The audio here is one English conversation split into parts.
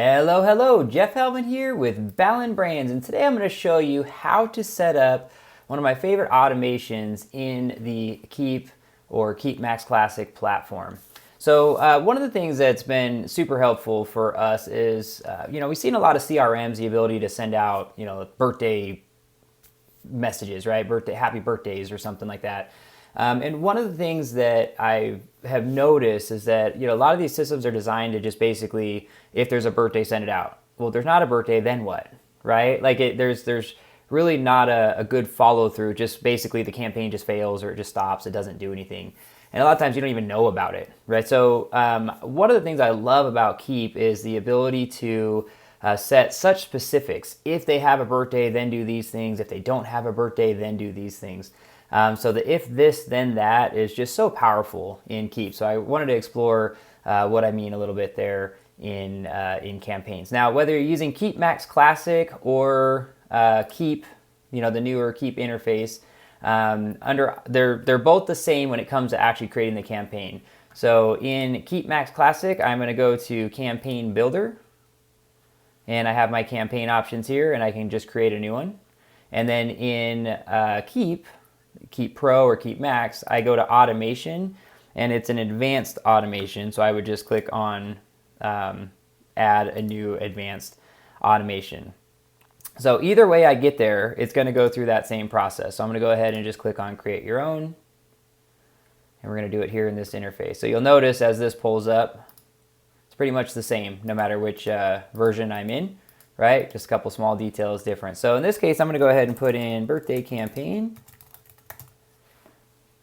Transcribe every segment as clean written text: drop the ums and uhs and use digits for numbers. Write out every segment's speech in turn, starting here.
Hello, hello, Jeff Hellman here with Ballen Brands, and today I'm going to show you how to set up one of my favorite automations in the Keap or Keap Max Classic platform. So one of the things that's been super helpful for us is, we've seen a lot of CRMs, the ability to send out, birthday messages, right? Happy birthdays or something like that. And one of the things that I have noticed is that, a lot of these systems are designed to just basically, if there's a birthday, send it out. Well, if there's not a birthday, then what, right? There's really not a good follow through. Just basically the campaign just fails or it just stops. It doesn't do anything. And a lot of times you don't even know about it, right? So one of the things I love about Keap is the ability to set such specifics. If they have a birthday, then do these things. If they don't have a birthday, then do these things. So the if this, then that is just so powerful in Keap. So I wanted to explore what I mean a little bit there in campaigns. Now, whether you're using Keap Max Classic or Keap, the newer Keap interface, they're both the same when it comes to actually creating the campaign. So in Keap Max Classic, I'm going to go to Campaign Builder, and I have my campaign options here, and I can just create a new one. And then in Keap Pro or Keap Max, I go to Automation, and it's an advanced automation. So I would just click on Add a new advanced automation. So either way I get there, it's going to go through that same process. So I'm going to go ahead and just click on Create Your Own, and we're going to do it here in this interface. So you'll notice as this pulls up, it's pretty much the same no matter which version I'm in, right? Just a couple small details different. So in this case, I'm going to go ahead and put in birthday campaign.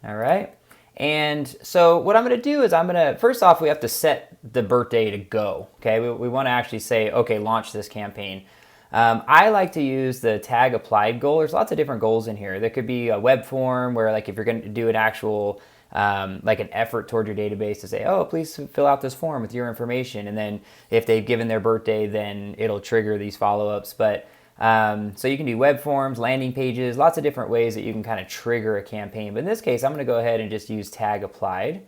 All right. And so what I'm going to do is first off, we have to set the birthday to go. Okay. We want to actually say, okay, launch this campaign. I like to use the tag applied goal. There's lots of different goals in here. There could be a web form where, like, if you're going to do an actual, like an effort toward your database to say, oh, please fill out this form with your information. And then if they've given their birthday, then it'll trigger these follow-ups. But so you can do web forms, landing pages, lots of different ways that you can kind of trigger a campaign. But in this case, I'm going to go ahead and just use tag applied.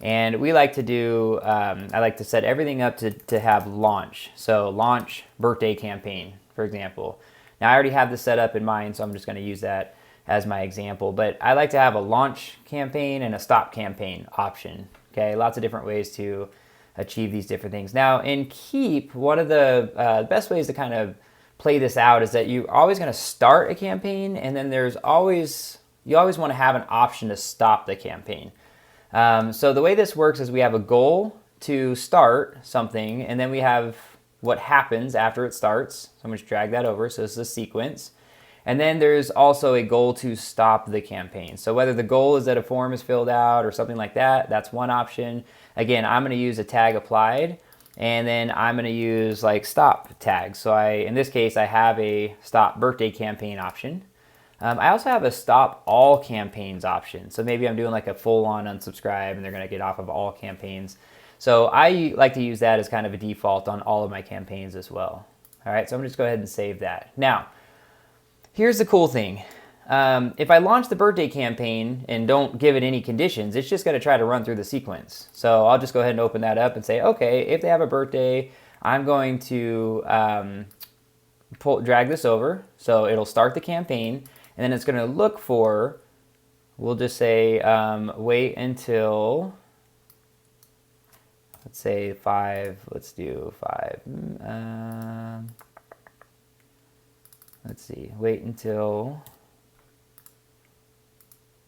And we like to do, I like to set everything up to have launch. So launch birthday campaign, for example. Now I already have this set up in mind, so I'm just going to use that as my example. But I like to have a launch campaign and a stop campaign option. Okay, lots of different ways to achieve these different things. Now in Keap, one of the best ways to kind of play this out is that you're always going to start a campaign, and then you always want to have an option to stop the campaign. So the way this works is we have a goal to start something, and then we have what happens after it starts. So I'm going to drag that over. So this is a sequence. And then there's also a goal to stop the campaign. So whether the goal is that a form is filled out or something like that, that's one option. Again, I'm going to use a tag applied, and then I'm going to use like stop tags. So in this case, I have a stop birthday campaign option. I also have a stop all campaigns option. So maybe I'm doing like a full on unsubscribe and they're going to get off of all campaigns. So I like to use that as kind of a default on all of my campaigns as well. All right, so I'm going to just go ahead and save that. Now, here's the cool thing. If I launch the birthday campaign and don't give it any conditions, it's just going to try to run through the sequence. So I'll just go ahead and open that up and say, okay, if they have a birthday, I'm going to drag this over. So it'll start the campaign, and then it's going to look for, we'll just say, wait until, let's say 5, let's do 5. Let's see, wait until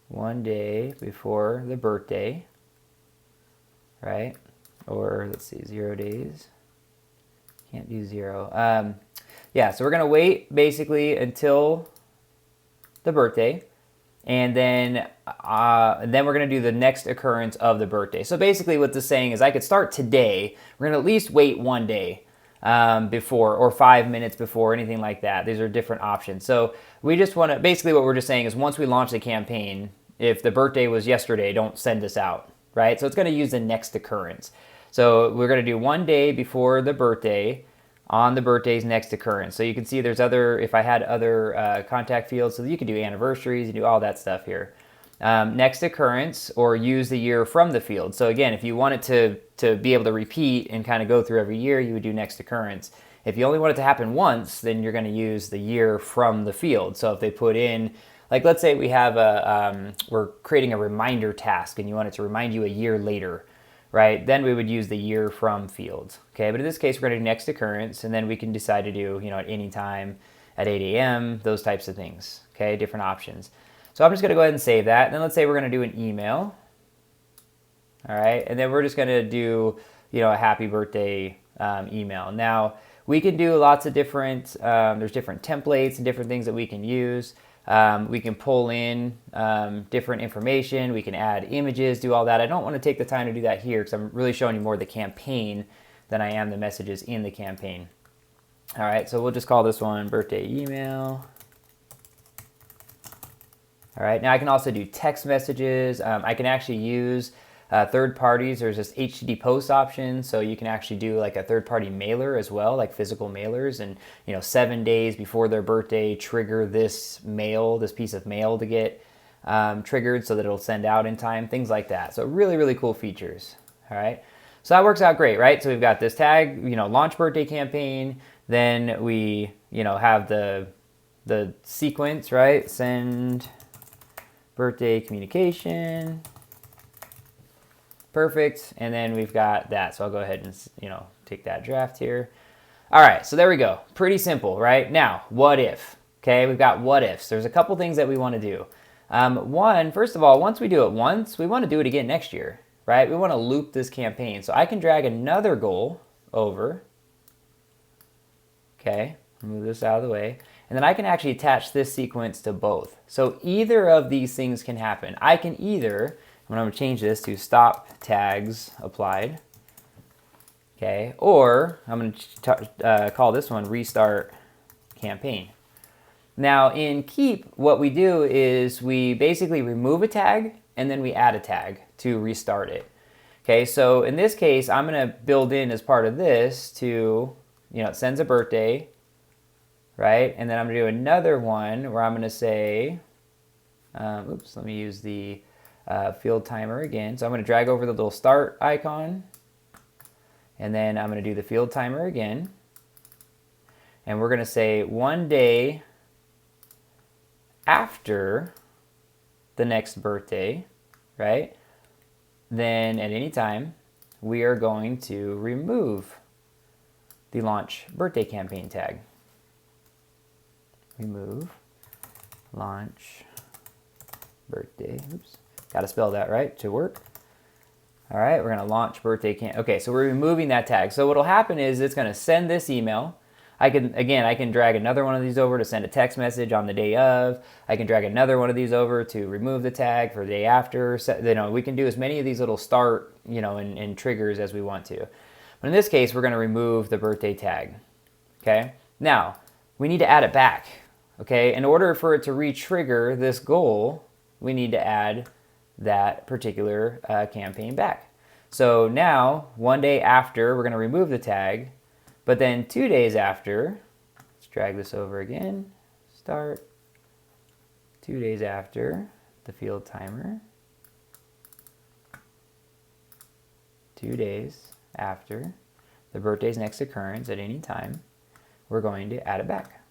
1 day before the birthday, right? Or let's see, 0 days. Can't do 0. Yeah, so we're going to wait basically until the birthday, and then we're going to do the next occurrence of the birthday. So basically what this is saying is I could start today. We're going to at least wait 1 day before, or 5 minutes before, anything like that. These are different options. So we just want to, basically what we're just saying is once we launch the campaign, if the birthday was yesterday, don't send this out, right? So it's going to use the next occurrence. So we're going to do 1 day before the birthday on the birthday's next occurrence. So you can see there's if I had other contact fields, so you can do anniversaries, you do all that stuff here. next occurrence, or use the year from the field. So again, if you want it to be able to repeat and kind of go through every year, you would do next occurrence. If you only want it to happen once, then you're going to use the year from the field. So if they put in, like let's say we have we're creating a reminder task and you want it to remind you a year later, right? Then we would use the year from field. Okay, but in this case, we're going to do next occurrence, and then we can decide to do, at any time at 8 a.m., those types of things. Okay, different options. So I'm just going to go ahead and save that. And then let's say we're going to do an email. All right, and then we're just going to do, a happy birthday email. Now, we can do lots of different, there's different templates and different things that we can use. We can pull in different information. We can add images, do all that. I don't want to take the time to do that here because I'm really showing you more the campaign than I am the messages in the campaign. All right, so we'll just call this one birthday email. All right, now I can also do text messages. I can actually use third parties. There's this HTTP post option, so you can actually do like a third-party mailer as well, like physical mailers, and 7 days before their birthday, trigger this piece of mail to get triggered so that it'll send out in time, things like that. So really, really cool features. All right, so that works out great, right? So we've got this tag, launch birthday campaign. Then we, have the sequence, right? Send birthday communication. Perfect. And then we've got that. So I'll go ahead and, take that draft here. All right. So there we go. Pretty simple, right? Now, what if? Okay. We've got what ifs. There's a couple things that we want to do. First of all, once we do it once, we want to do it again next year, right? We want to loop this campaign. So I can drag another goal over. Okay. Move this out of the way. And then I can actually attach this sequence to both. So either of these things can happen. I can either, I'm going to change this to stop tags applied. Okay, or I'm going to call this one restart campaign. Now in Keap, what we do is we basically remove a tag and then we add a tag to restart it. Okay, so in this case, I'm going to build in as part of this to, it sends a birthday, right? And then I'm going to do another one where I'm going to say, let me use the field timer again. So I'm going to drag over the little start icon, and then I'm going to do the field timer again. And we're going to say 1 day after the next birthday, right? Then at any time, we are going to remove the launch birthday campaign tag. Remove launch birthday. Oops. Got to spell that right to work. All right, we're going to launch birthday Okay, so we're removing that tag. So what'll happen is it's going to send this email. I can drag another one of these over to send a text message on the day of. I can drag another one of these over to remove the tag for the day after. So, we can do as many of these little start, and triggers as we want to. But in this case, we're going to remove the birthday tag. Okay. Now we need to add it back. Okay. In order for it to re-trigger this goal, we need to add that particular campaign back. So now 1 day after, we're going to remove the tag, but then 2 days after, let's drag this over again, start, 2 days after the field timer, 2 days after the birthday's next occurrence at any time, we're going to add it back.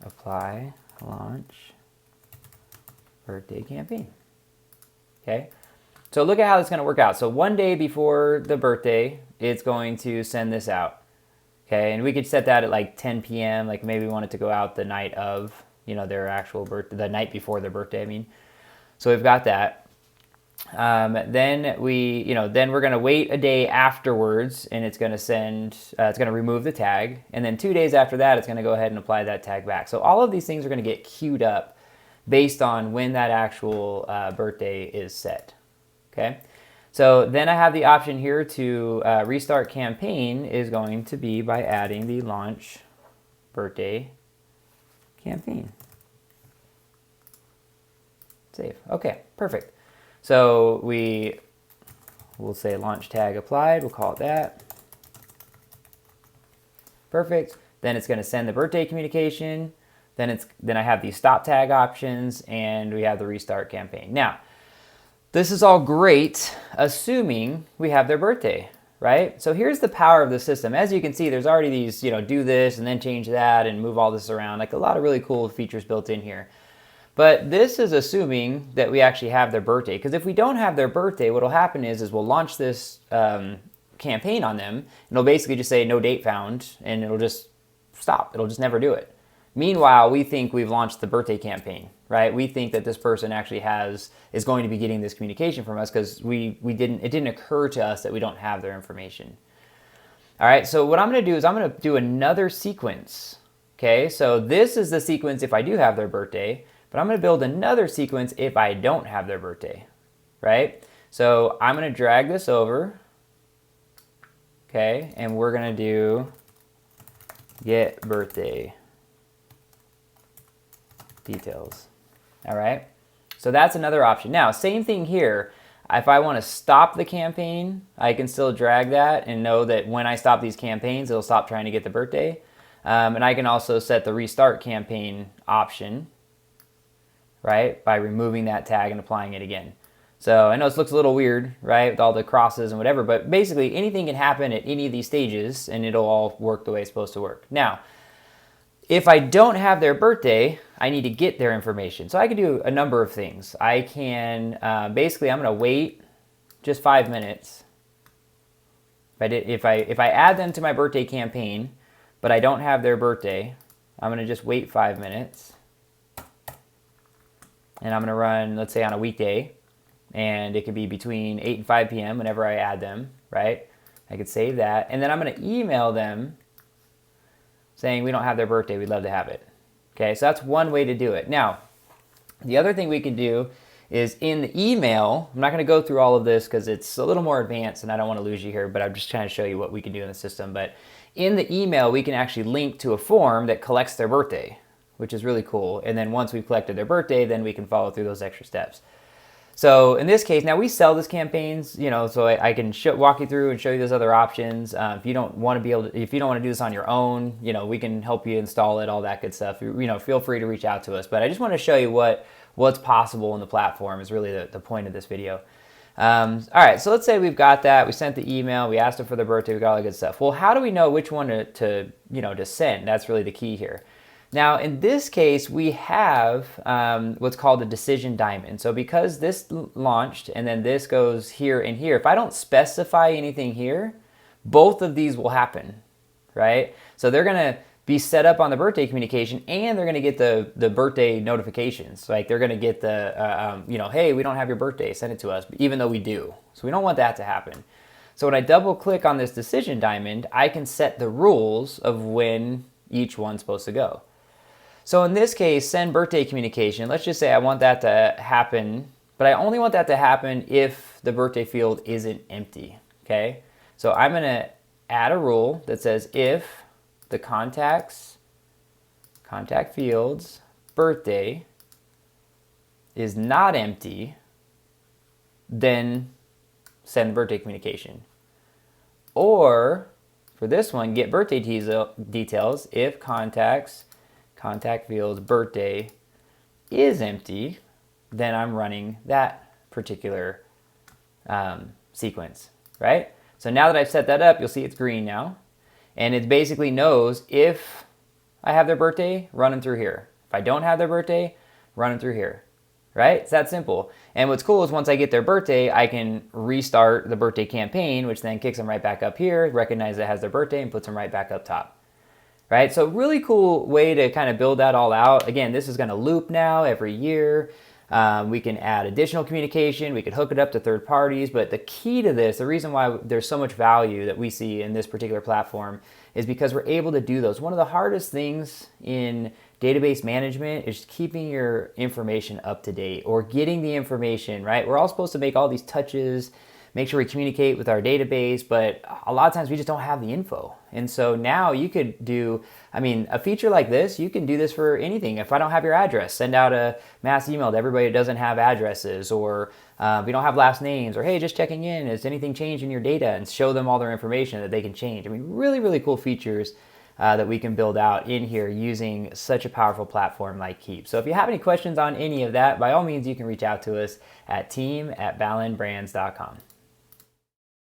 Apply, launch, birthday campaign. Okay, so look at how it's going to work out. So 1 day before the birthday, it's going to send this out. Okay, and we could set that at like 10 p.m. Like maybe we want it to go out the night of, their actual birthday, the night before their birthday, I mean. So we've got that. Then we're going to wait a day afterwards, and it's going to send, it's going to remove the tag. And then 2 days after that, it's going to go ahead and apply that tag back. So all of these things are going to get queued up based on when that actual birthday is set. Okay. So then I have the option here to restart campaign is going to be by adding the launch birthday campaign. Save. Okay, perfect. So we'll say launch tag applied. We'll call it that. Perfect. Then it's going to send the birthday communication. Then I have these stop tag options, and we have the restart campaign. Now, this is all great, assuming we have their birthday, right? So here's the power of the system. As you can see, there's already these, do this and then change that and move all this around. Like a lot of really cool features built in here. But this is assuming that we actually have their birthday. Because if we don't have their birthday, what will happen is we'll launch this campaign on them, and it'll basically just say no date found, and it'll just stop. It'll just never do it. Meanwhile, we think we've launched the birthday campaign, right? We think that this person actually is going to be getting this communication from us because it didn't occur to us that we don't have their information. All right, so what I'm going to do is I'm going to do another sequence. Okay, so this is the sequence if I do have their birthday, but I'm going to build another sequence if I don't have their birthday, right? So I'm going to drag this over, okay, and we're going to do get birthday details. All right, so that's another option. Now, same thing here. If I want to stop the campaign, I can still drag that and know that when I stop these campaigns, it'll stop trying to get the birthday. And I can also set the restart campaign option, right, by removing that tag and applying it again. So I know this looks a little weird, right, with all the crosses and whatever, but basically anything can happen at any of these stages and it'll all work the way it's supposed to work. Now, if I don't have their birthday, I need to get their information. So I can do a number of things. I can, basically I'm going to wait just 5 minutes. If I add them to my birthday campaign, but I don't have their birthday, I'm going to just wait 5 minutes. And I'm going to run, let's say on a weekday, and it could be between 8 and 5 p.m. whenever I add them, right? I could save that. And then I'm going to email them saying we don't have their birthday, we'd love to have it. Okay, so that's one way to do it. Now, the other thing we can do is in the email, I'm not going to go through all of this because it's a little more advanced and I don't want to lose you here, but I'm just trying to show you what we can do in the system. But in the email, we can actually link to a form that collects their birthday, which is really cool. And then once we've collected their birthday, then we can follow through those extra steps. So in this case, now we sell these campaigns, so I can walk you through and show you those other options. If you don't want to if you don't want to do this on your own, we can help you install it, all that good stuff. Feel free to reach out to us. But I just want to show you what's possible in the platform is really the point of this video. All right, so let's say we've got that. We sent the email. We asked them for their birthday. We got all the good stuff. Well, how do we know which one to send? That's really the key here. Now, in this case, we have what's called a decision diamond. So because this launched and then this goes here and here, if I don't specify anything here, both of these will happen, right? So they're going to be set up on the birthday communication and they're going to get the birthday notifications. Like they're going to get the, hey, we don't have your birthday, send it to us, even though we do. So we don't want that to happen. So when I double click on this decision diamond, I can set the rules of when each one's supposed to go. So in this case, send birthday communication. Let's just say I want that to happen, but I only want that to happen if the birthday field isn't empty, okay? So I'm going to add a rule that says if the contact field's birthday is not empty, then send the birthday communication. Or for this one, get birthday details if contact field's birthday is empty, then I'm running that particular sequence, right? So now that I've set that up, you'll see it's green now. And it basically knows if I have their birthday, run them through here. If I don't have their birthday, run them through here, right? It's that simple. And what's cool is once I get their birthday, I can restart the birthday campaign, which then kicks them right back up here, recognizes it has their birthday, and puts them right back up top. Right? So really cool way to kind of build that all out. Again, this is going to loop now every year. We can add additional communication. We could hook it up to third parties. But the key to this, the reason why there's so much value that we see in this particular platform is because we're able to do those. One of the hardest things in database management is keeping your information up to date or getting the information, right? We're all supposed to make all these touches, make sure we communicate with our database, but a lot of times we just don't have the info. And so now you could do, a feature like this, you can do this for anything. If I don't have your address, send out a mass email to everybody that doesn't have addresses, or if you don't have last names, or hey, just checking in, has anything changed in your data, and show them all their information that they can change. Really, really cool features that we can build out in here using such a powerful platform like Keap. So if you have any questions on any of that, by all means, you can reach out to us at team@ballenbrands.com.